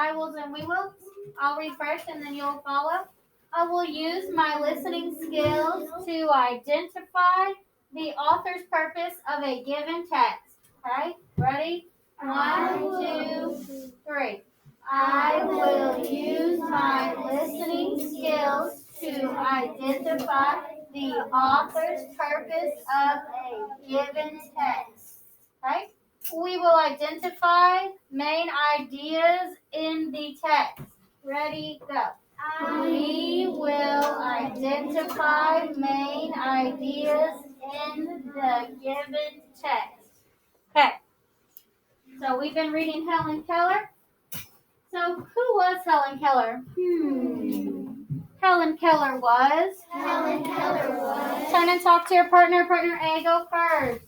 I will, and we will. I'll read first and then you'll follow. I will use my listening skills to identify the author's purpose of a given text. Okay, ready? 1, 2, 3. I will use my listening skills to identify the author's purpose of a given text. Okay? We will identify main ideas in the text. Ready, go. We will identify main ideas in the given text. Okay. So we've been reading Helen Keller. So who was Helen Keller? Helen Keller was. Turn and talk to your partner. Partner A, go first.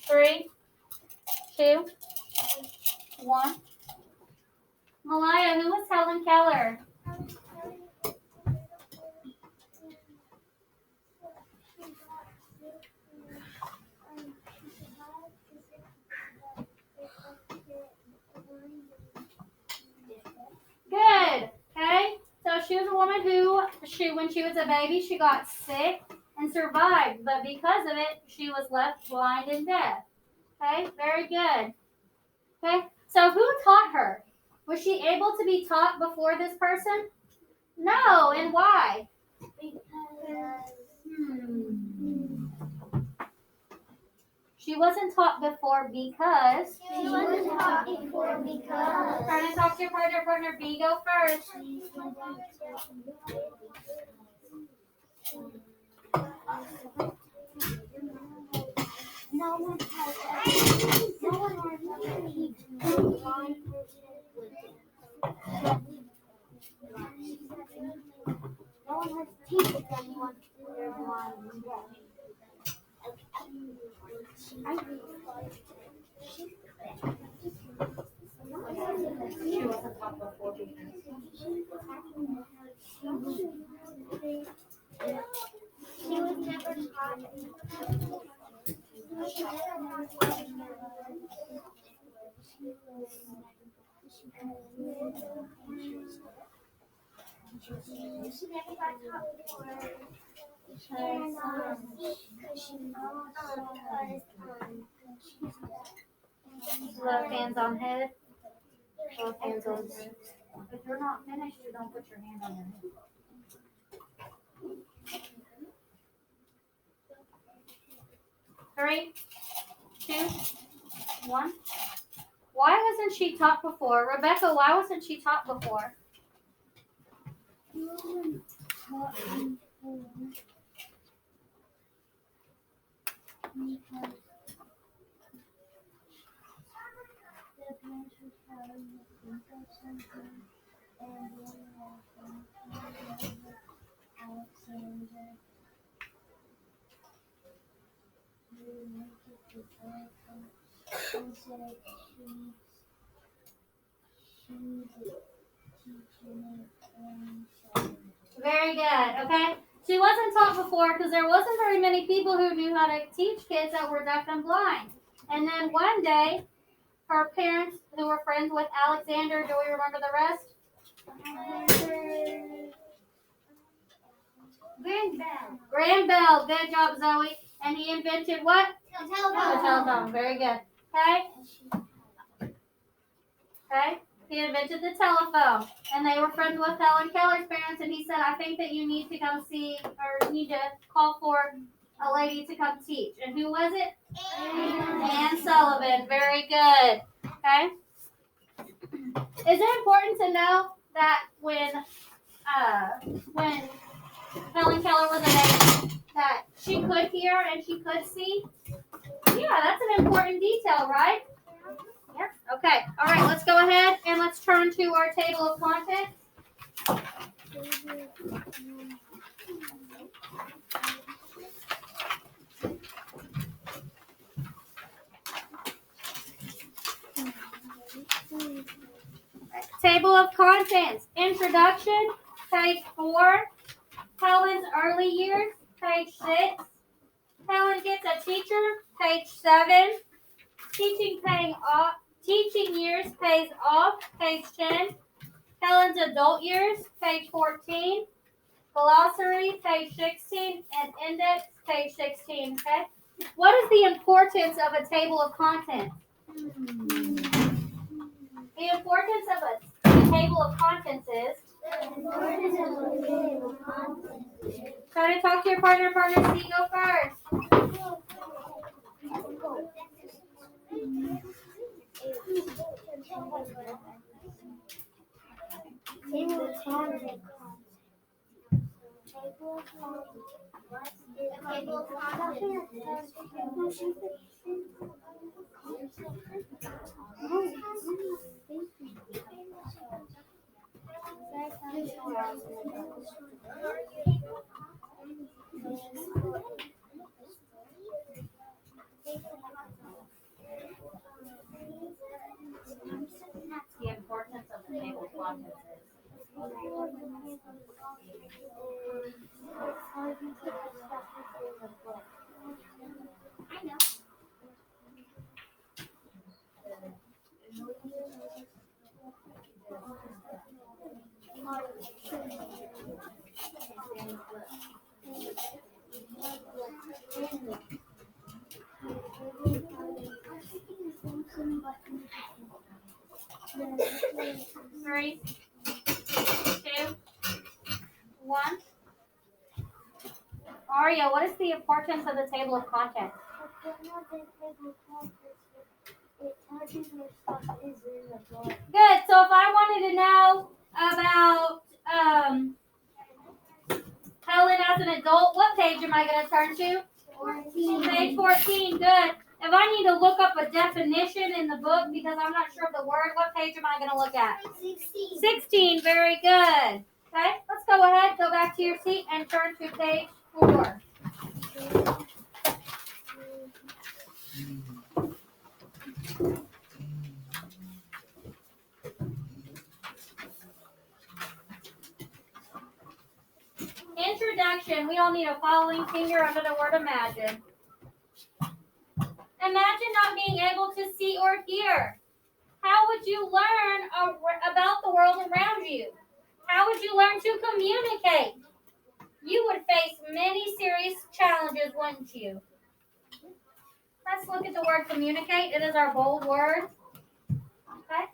Three, two, one. Malaya, who was Helen Keller? Good. Okay. So she was a woman who, when she was a baby, she got sick and survived, but because of it, she was left blind and deaf. Okay. Very good. Okay. So who taught her? Was she able to be taught before this person? No. And why? She wasn't taught before because. Turn and talk to your partner. Partner B, go first. No one has teaching anyone their blind and deaf. She wasn't taught before because. She was never taught. She never got taught before. Left hands on head. Both hands on head. If you're not finished, you don't put your hand on your head. Three, two, one. Why wasn't she taught before? Rebecca, why wasn't she taught before? Very good. Okay. She wasn't taught before because there wasn't very many people who knew how to teach kids that were deaf and blind. And then one day, her parents, who were friends with Alexander, do we remember the rest? Graham Bell. Good job, Zoe. And he invented what? A telephone. Very good. Okay. He invented the telephone. And they were friends with Helen Keller's parents. And he said, I think that you need to come see, or you need to call for a lady to come teach. And who was it? Anne Sullivan. Very good. Okay. Is it important to know that when Helen Keller was a baby, that she could hear and she could see? Yeah, that's an important detail, right? Yeah. Okay. All right. Let's go ahead and let's turn to our table of contents. Table of contents. Introduction, page 4. Helen's early years, page 6. Helen gets a teacher, page 7. Teaching years pays off, page 10. Helen's adult years, page 14. Glossary, page 16. And index, page 16. Okay. What is the importance of a table of contents? The importance of a table of contents is. Try to talk to your partner. Partner C, go first. The importance of the table of contents is. I know. Three, 2, 1. Aria, what is the importance of the table of contents? Good. So if I wanted to know about Helen as an adult, what page am I going to turn to? 14. Page 14. Good. If I need to look up a definition in the book because I'm not sure of the word, what page am I going to look at? 16. 16. Very good. Okay. Let's go ahead. Go back to your seat and turn to page 4. Introduction. We all need a following finger under the word imagine. Imagine not being able to see or hear. How would you learn about the world around you? How would you learn to communicate? You would face many serious challenges, wouldn't you? Let's look at the word communicate. It is our bold word. Okay.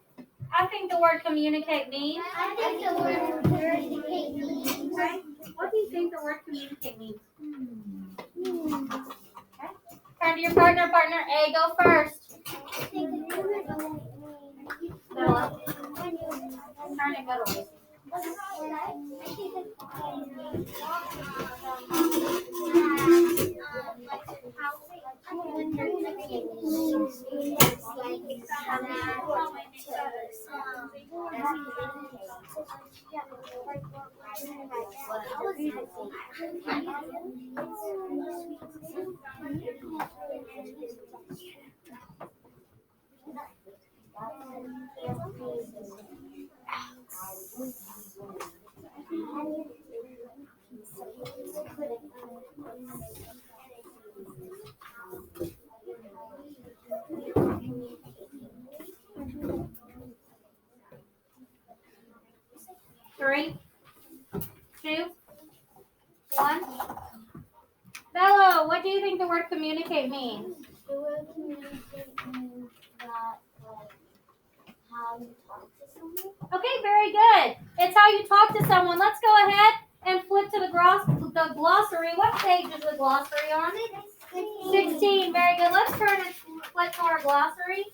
I think the word communicate means. I think the word communicate means. Okay. What do you think the word communicate means? Okay. Turn to your partner. Partner A, go first. Bella. Turn it, go away. Three, 2, 1. Bello, what do you think the word communicate means? The word communicate means that, how you talk to someone. Okay, very good. It's how you talk to someone. Let's go ahead and flip to the glossary. What page is the glossary on? 16. Very good. Let's turn and flip to our glossary.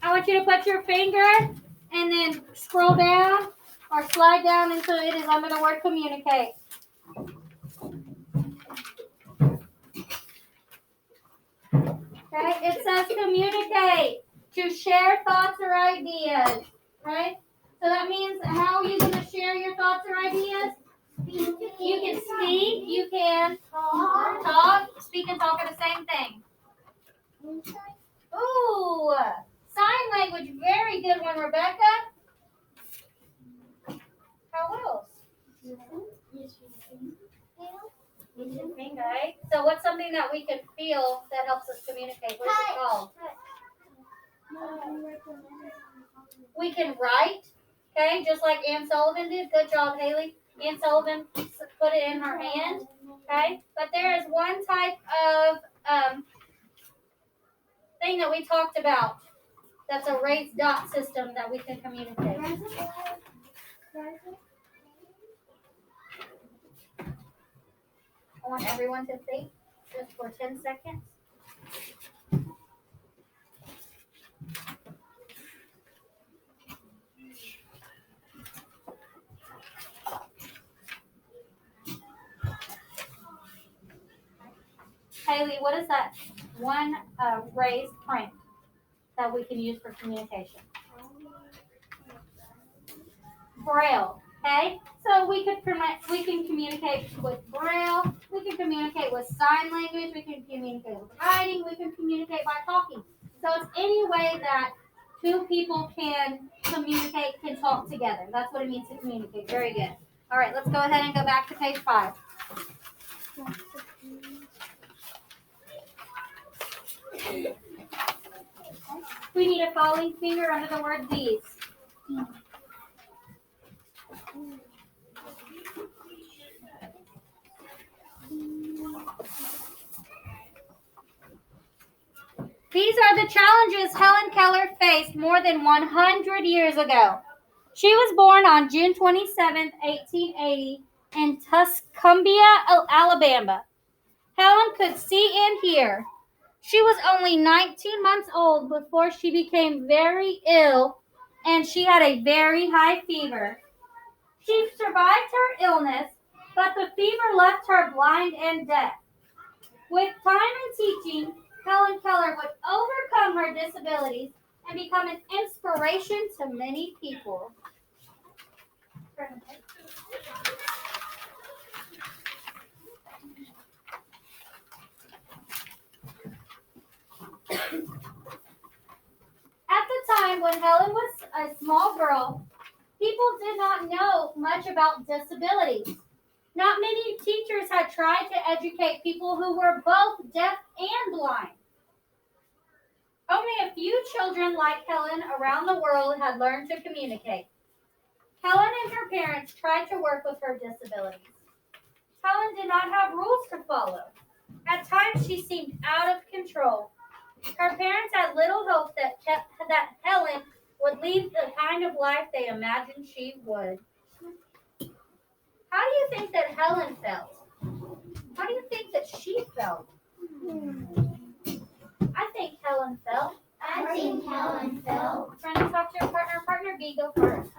I want you to put your finger and then scroll down or slide down until it is under the word communicate. Okay, it says communicate, to share thoughts or ideas, right? So that means how are you going to share your thoughts or ideas? You can speak, you can talk. Speak and talk are the same thing. Ooh, sign language, very good one, Rebecca. How else? Okay, so what's something that we can feel that helps us communicate? What is it called? We can write, okay, just like Ann Sullivan did. Good job, Haley. Ann Sullivan put it in her hand, okay? But there is one type of thing that we talked about that's a raised dot system that we can communicate. I want everyone to think just for 10 seconds. Haley, what is that one raised print that we can use for communication? Braille. Okay, so we can communicate with Braille. We can communicate with sign language. We can communicate with writing. We can communicate by talking. So it's any way that two people can communicate, can talk together. That's what it means to communicate. Very good. All right, let's go ahead and go back to page 5. We need a falling finger under the word these. These are the challenges Helen Keller faced more than 100 years ago. She was born on June 27, 1880, in Tuscumbia, Alabama. Helen could see and hear. She was only 19 months old before she became very ill, and she had a very high fever. She survived her illness, but the fever left her blind and deaf. With time and teaching, Helen Keller would overcome her disabilities and become an inspiration to many people. At the time when Helen was a small girl, people did not know much about disabilities. Not many teachers had tried to educate people who were both deaf and blind. Only a few children like Helen around the world had learned to communicate. Helen and her parents tried to work with her disabilities. Helen did not have rules to follow. At times, she seemed out of control. Her parents had little hope that Helen would lead the kind of life they imagined she would. How do you think that Helen felt? How do you think that she felt? I think Helen felt. Trying to talk to your partner. Partner B, go first.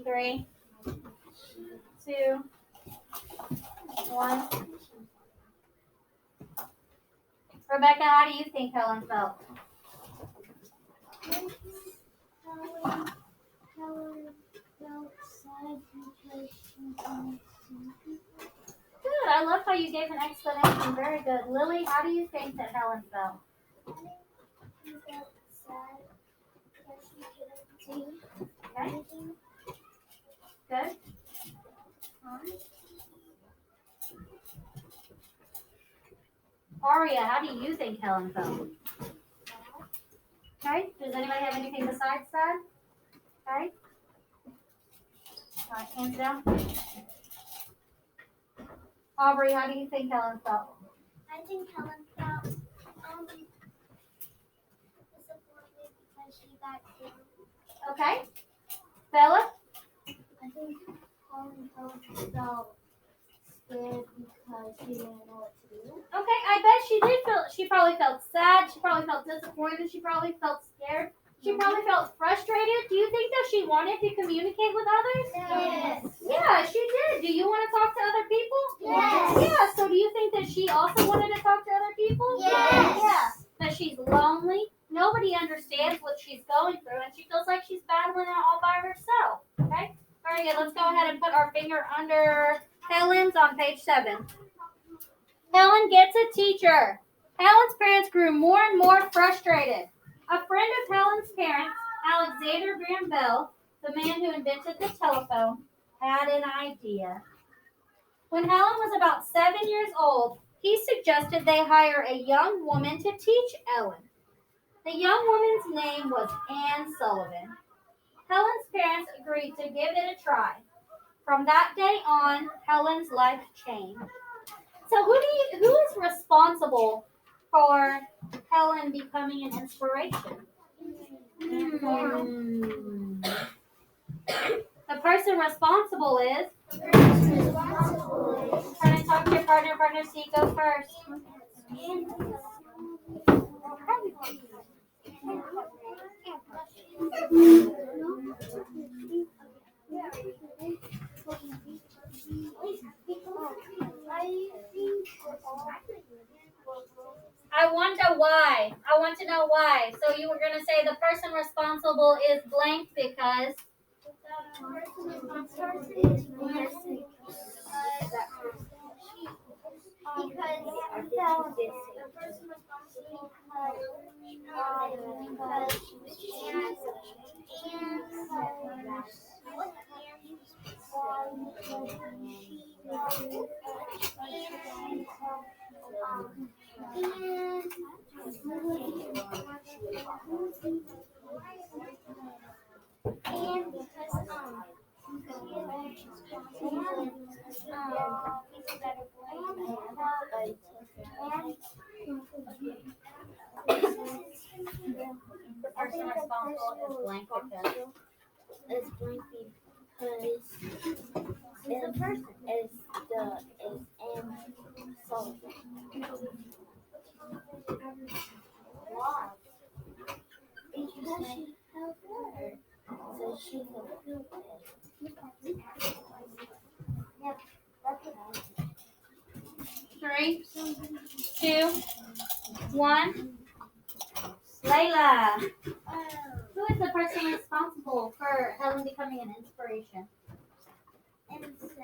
Three, 2, 1. Rebecca, how do you think Helen felt? Helen felt sad because she couldn't see people. Good. I love how you gave an explanation. Very good. Lily, how do you think that Helen felt? I think she felt sad because she couldn't see anything. Good. All right. Aria, how do you think Helen felt? Okay. Does anybody have anything besides that? Okay. All right, hands down. Aubrey, how do you think Helen felt? I think Helen felt disappointed because she got killed. Okay. Bella? I think Helen felt scared because she didn't know what to do. Okay, I bet she did feel, she probably felt sad, she probably felt disappointed, she probably felt scared, she probably felt frustrated. Do you think that she wanted to communicate with others? Yes. Yeah, she did. Do you want to talk to other people? Yes. Yeah, so do you think that she also wanted to talk to other people? Yes. Yeah, that she's lonely, nobody understands what she's going through, and she feels like she's battling it all by herself. Okay? Very good. Let's go ahead and put our finger under Helen's on page 7. Helen gets a teacher. Helen's parents grew more and more frustrated. A friend of Helen's parents, Alexander Graham Bell, the man who invented the telephone, had an idea. When Helen was about 7 years old, he suggested they hire a young woman to teach Ellen. The young woman's name was Anne Sullivan. Helen's parents agreed to give it a try. From that day on, Helen's life changed. So who is responsible for Helen becoming an inspiration? The person responsible is. Try to talk to your partner. Partner C, go first. I wonder why. I want to know why. So you were going to say the person responsible is blank because. The person responsible is blank because. Is blank because is the person is Anne Sullivan. Why? Because she helped her, so she could feel better. Yep, that's right. 3, 2, 1. Layla. Who is the person responsible for Helen becoming an inspiration? And 7.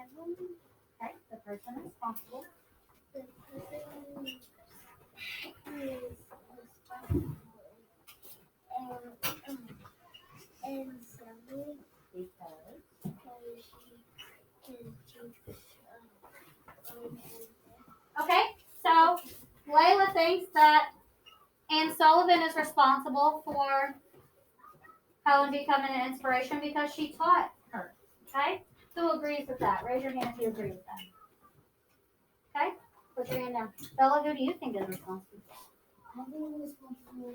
Okay, the person responsible. The person is responsible and 7 Because. she can teach Okay, so Layla thinks that Anne Sullivan is responsible for Helen becoming an inspiration because she taught her. Okay? Who agrees with that? Raise your hand if you agree with that. Okay? Put your hand down. Bella, who do you think is responsible? I think it was responsible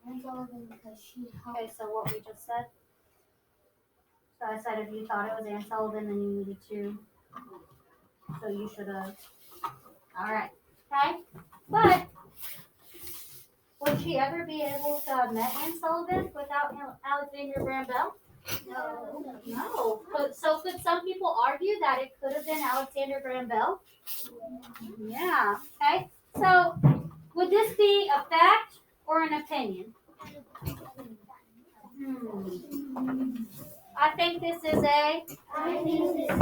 Anne Sullivan because she helped. Okay, so what we just said. So I said if you thought it was Anne Sullivan, then you needed to. So you should have. All right. Okay? But would she ever be able to have met Anne Sullivan without Alexander Graham Bell? No. So could some people argue that it could have been Alexander Graham Bell? Yeah. Okay. So would this be a fact or an opinion? I think this is a. I think this is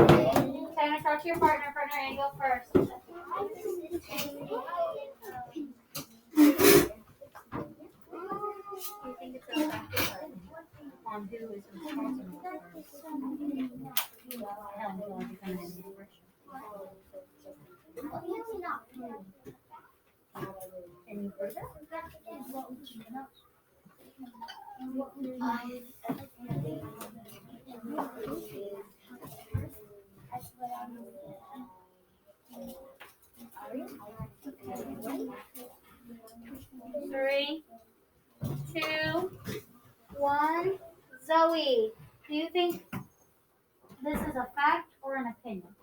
Can I talk to your partner? Partner A, go first. Do you think it's a fact on who is responsible for Helen becoming an inspiration? Can you prove it? Three, two, one. Zoe, do you think this is a fact or an opinion?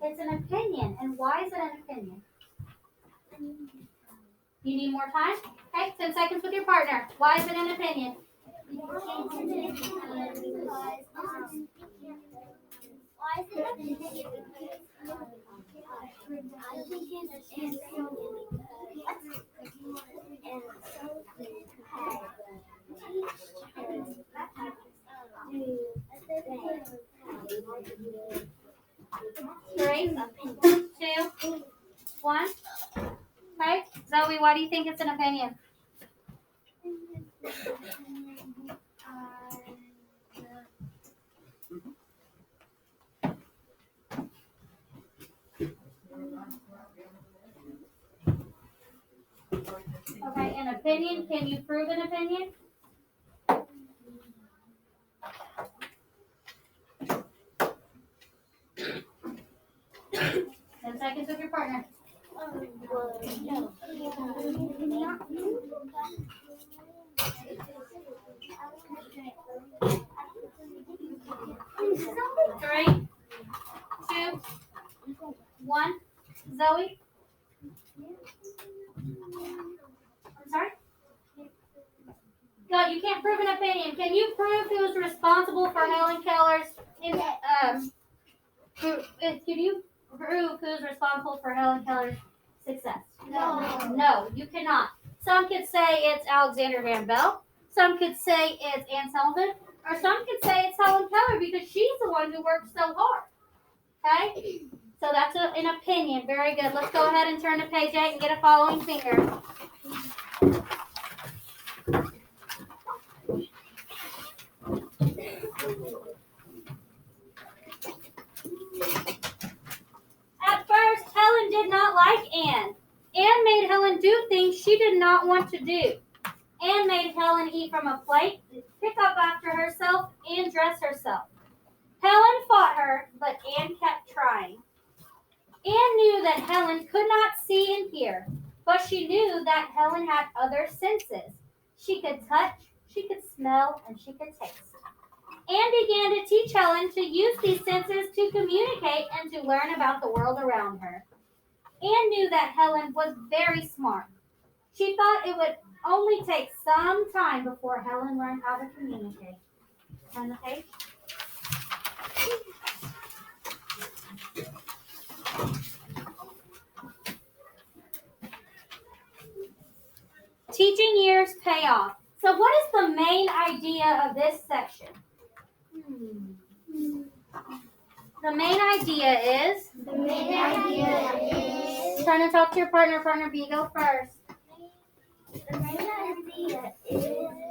It's an opinion. And why is it an opinion? You need more time? Okay, 10 seconds with your partner. Why is it an opinion? Three, two, one. Okay, Zoe, why do you think it's an opinion? Okay, an opinion. Can you prove an opinion? Ten seconds with your partner. Three, two, one. Zoe? I'm sorry? No, you can't prove an opinion. Can you prove who was responsible for Helen Keller's can you prove who's responsible for Helen Keller's success? No, you cannot. Some could say it's Alexander Van Bell. Some could say it's Anne Sullivan. Or some could say it's Helen Keller because she's the one who worked so hard. Okay? So that's an opinion. Very good. Let's go ahead and turn to page 8 and get a following finger. At first, Helen did not like Anne. Anne made Helen do things she did not want to do. Anne made Helen eat from a plate, pick up after herself, and dress herself. Helen fought her, but Anne kept trying. Anne knew that Helen could not see and hear, but she knew that Helen had other senses. She could touch, she could smell, and she could taste. Anne began to teach Helen to use these senses to communicate and to learn about the world around her. Anne knew that Helen was very smart. She thought it would only take some time before Helen learned how to communicate. Turn the page. Teaching years pay off. So what is the main idea of this section? The main idea is? Trying to talk to your partner. Partner B, go first. The main idea is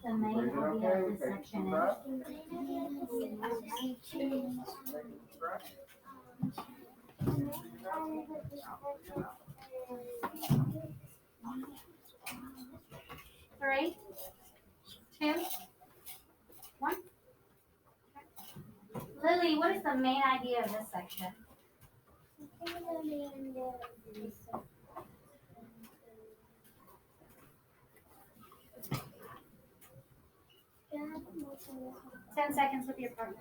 The main idea of this section is? 3, 2, 1. Lily, what is the main idea of this section? Ten seconds with your partner.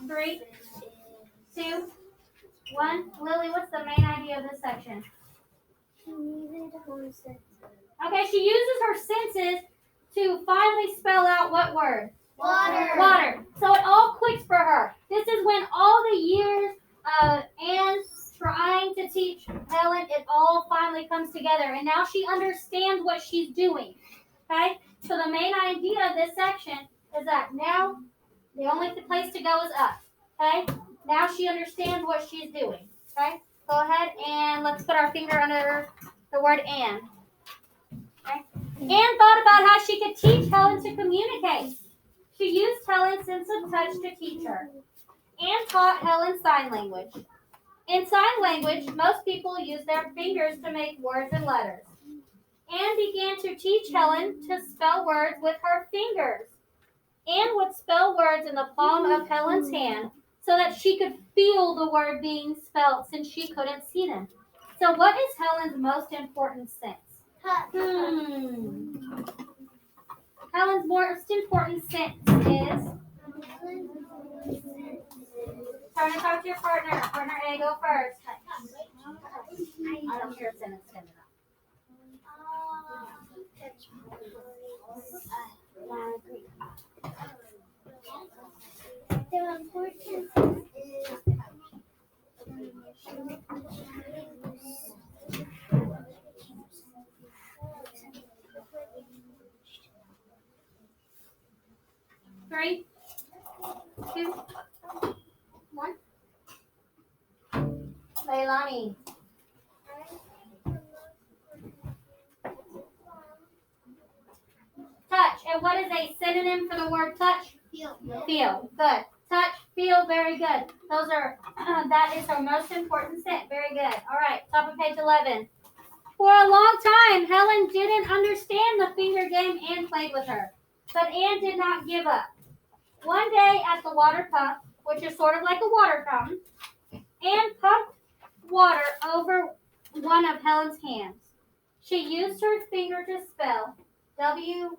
Three, 2, 1. Lily, what's the main idea of this section? Okay, she uses her senses to finally spell out what word? Water. Water. So it all clicks for her. This is when all the years of Anne trying to teach Helen, it all finally comes together. And now she understands what she's doing. Okay? So the main idea of this section is that now the only place to go is up. Okay? Now she understands what she's doing. Okay? Go ahead and let's put our finger under the word Anne. Okay? Anne thought about how she could teach Helen to communicate. She used Helen's sense of touch to teach her. Anne taught Helen sign language. In sign language, most people use their fingers to make words and letters. Anne began to teach Helen to spell words with her fingers. Anne would spell words in the palm of Helen's hand so that she could feel the word being spelled since she couldn't see them. So what is Helen's most important sense? Helen's most important sense is... Turn and talk to your partner. Partner A, go first. I don't hear a sentence coming up. The importance is 3, 2, 1. Leilani. Touch. And what is a synonym for the word touch? Feel. Feel. Good. Touch, feel, very good. Those are, that is our most important sense. Very good. All right, top of page 11. For a long time, Helen didn't understand the finger game Anne played with her. But Anne did not give up. One day at the water pump, which is sort of like a water fountain, Anne pumped water over one of Helen's hands. She used her finger to spell W-A-T-E-R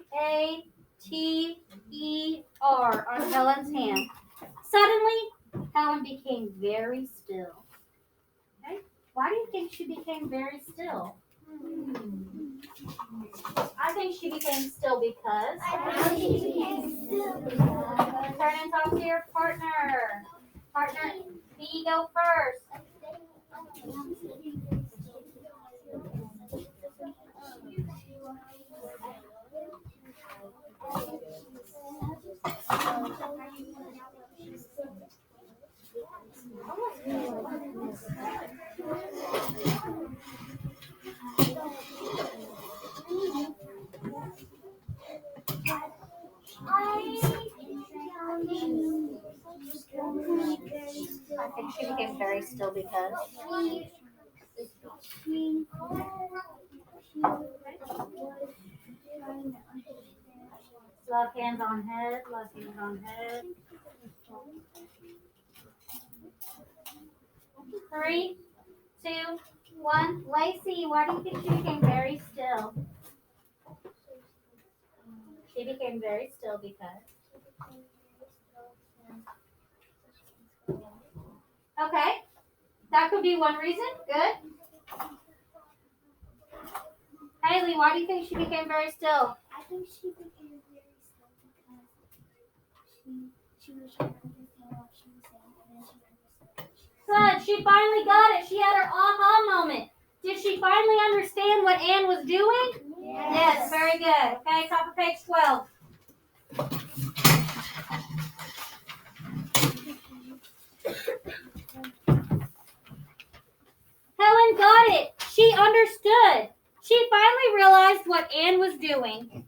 on Helen's hand. Suddenly, Helen became very still. Okay? Why do you think she became very still? I think she became still because... Turn and talk to your partner. Partner B, go first. I think she became very still because... Left hands on head, left hands on head. 3, 2, 1. Lacey, why do you think she became very still? She became very still because... Okay, that could be one reason. Good. Haley, why do you think she became very still? I think she became very still because she was trying to understand what she was saying, and then she understood. Good. She finally got it. She had her aha moment. Did she finally understand what Anne was doing? Yes, very good. Okay, top of page 12. understood. She finally realized what Anne was doing.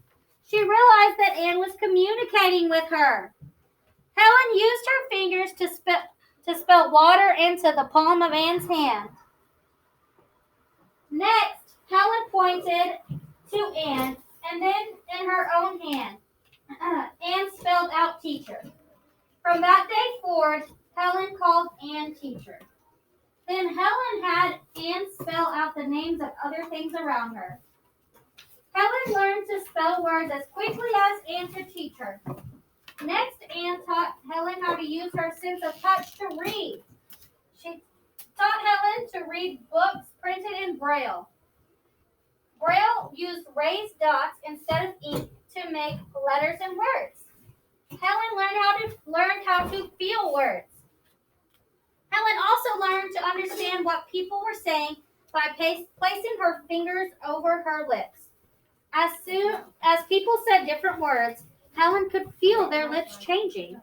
She realized that Anne was communicating with her. Helen used her fingers to spill water into the palm of Anne's hand. Next, Helen pointed to Anne and then in her own hand. Anne spelled out teacher. From that day forward, Helen called Anne teacher. Then Helen had Anne spell out the names of other things around her. Helen learned to spell words as quickly as Anne could teach her. Next, Anne taught Helen how to use her sense of touch to read. She taught Helen to read books printed in Braille. Braille used raised dots instead of ink to make letters and words. Helen learned how to feel words. Helen also learned to understand what people were saying by placing her fingers over her lips. As soon as people said different words, Helen could feel their lips changing.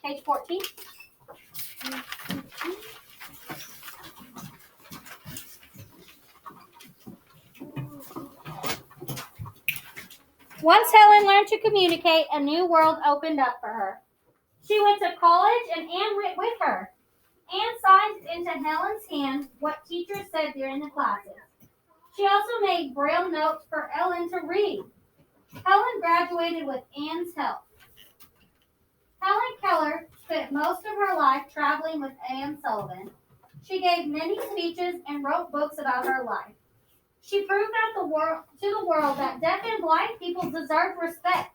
Page 14. Once Helen learned to communicate, a new world opened up for her. She went to college and Anne went with her. Anne signed into Helen's hand what teachers said during the classes. She also made Braille notes for Ellen to read. Helen graduated with Anne's help. Helen Keller spent most of her life traveling with Anne Sullivan. She gave many speeches and wrote books about her life. She proved to the world that deaf and blind people deserve respect.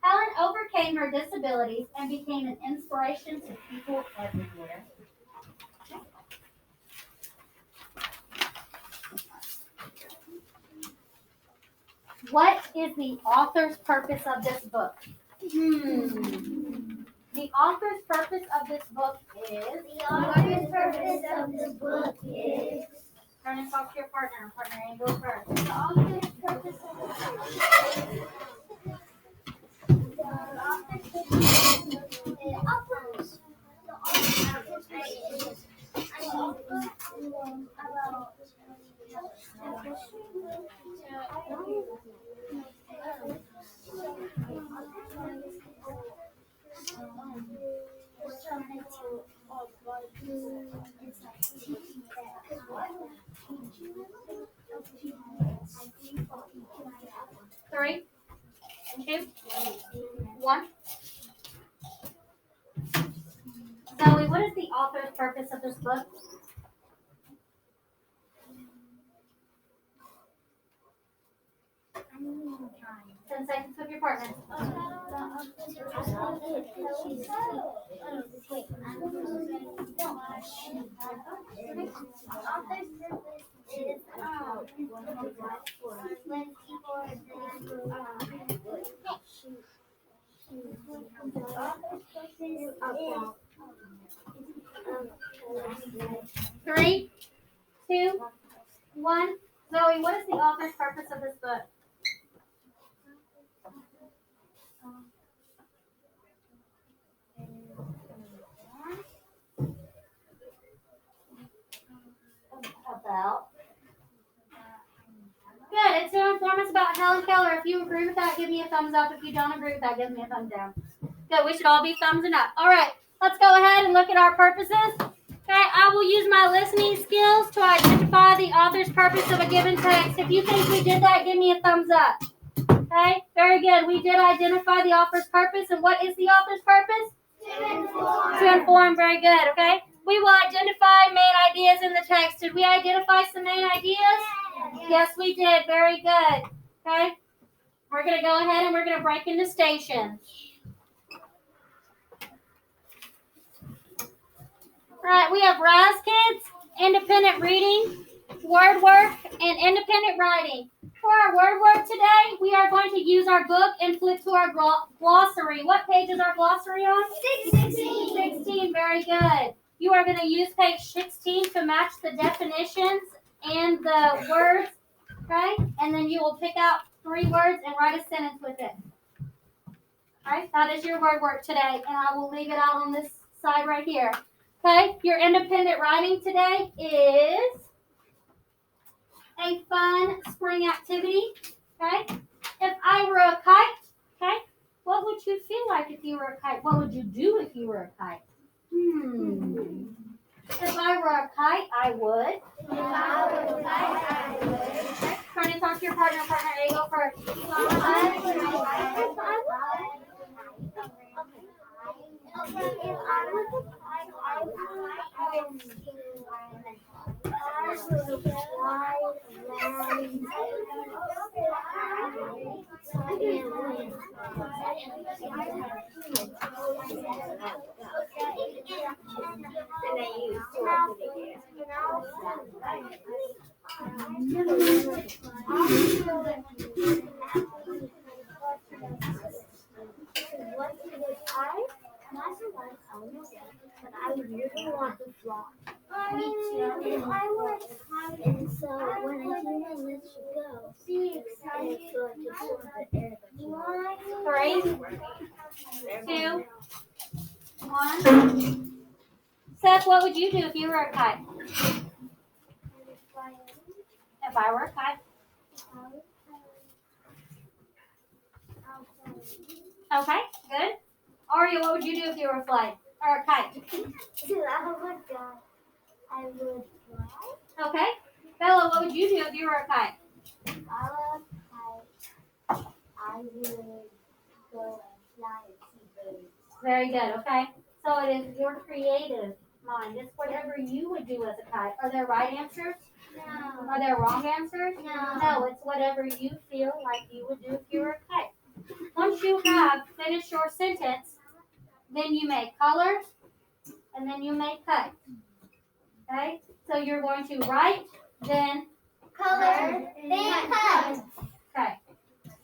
Helen overcame her disabilities and became an inspiration to people everywhere. What is the author's purpose of this book? The author's purpose of this book is... Turn and talk to your partner. Partner, and go first. The author's purpose of the Three, two, one. Zoe, what is the author's purpose of this book? 10 seconds with your partner. Three, two, one. Zoe, what is the author's purpose of this book? About. Good. It's to inform us about Helen Keller. If you agree with that, give me a thumbs up. If you don't agree with that, give me a thumbs down. Good. We should all be thumbsing up. All right. Let's go ahead and look at our purposes. Okay. I will use my listening skills to identify the author's purpose of a given text. If you think we did that, give me a thumbs up. Okay. Very good. We did identify the author's purpose. And what is the author's purpose? To inform. Very good. Okay. We will identify main ideas in the text. Did we identify some main ideas? Yes, we did. Very good. Okay. We're going to go ahead and we're going to break into stations. All right. We have RAS Kids, independent reading, word work, and independent writing. For our word work today, we are going to use our book and flip to our glossary. What page is our glossary on? 16. Very good. You are going to use page 16 to match the definitions and the words, okay? And then you will pick out 3 words and write a sentence with it. All right, that is your word work today, and I will leave it out on this side right here. Okay, your independent writing today is a fun spring activity. Okay. If I were a kite, okay, what would you feel like if you were a kite? What would you do if you were a kite? If I were a kite, I would. Try to talk to your partner. Partner A, go first. I really want to fly. Me too. If I were a kite, and so when I hear my lips go, be excited. I feel like it's sort of the air that 3, 2, 1. Seth, what would you do if you were a kite? If I were a kite. Okay, good. Aria, what would you do if you were a fly or a kite? I would fly. Okay. Bella, what would you do if you were a kite? I would go and fly and see birds. Very good, okay? So it is your creative mind. It's whatever you would do as a kite. Are there right answers? No. Are there wrong answers? No. No, it's whatever you feel like you would do if you were a kite. Once you have finished your sentence, then you make colors, and then you make cut. Okay? So you're going to write, then Color, then cut. okay.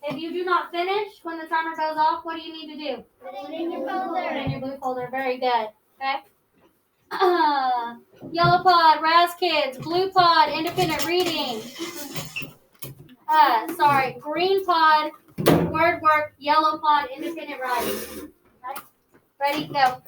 If you do not finish when the timer goes off, what do you need to do? Put it in your folder. Put it in your blue folder. Very good. Okay? Yellow Pod, Raz Kids, Blue Pod, Independent Reading. Green Pod, Word Work, Yellow Pod, Independent Writing. Okay? Ready? Go.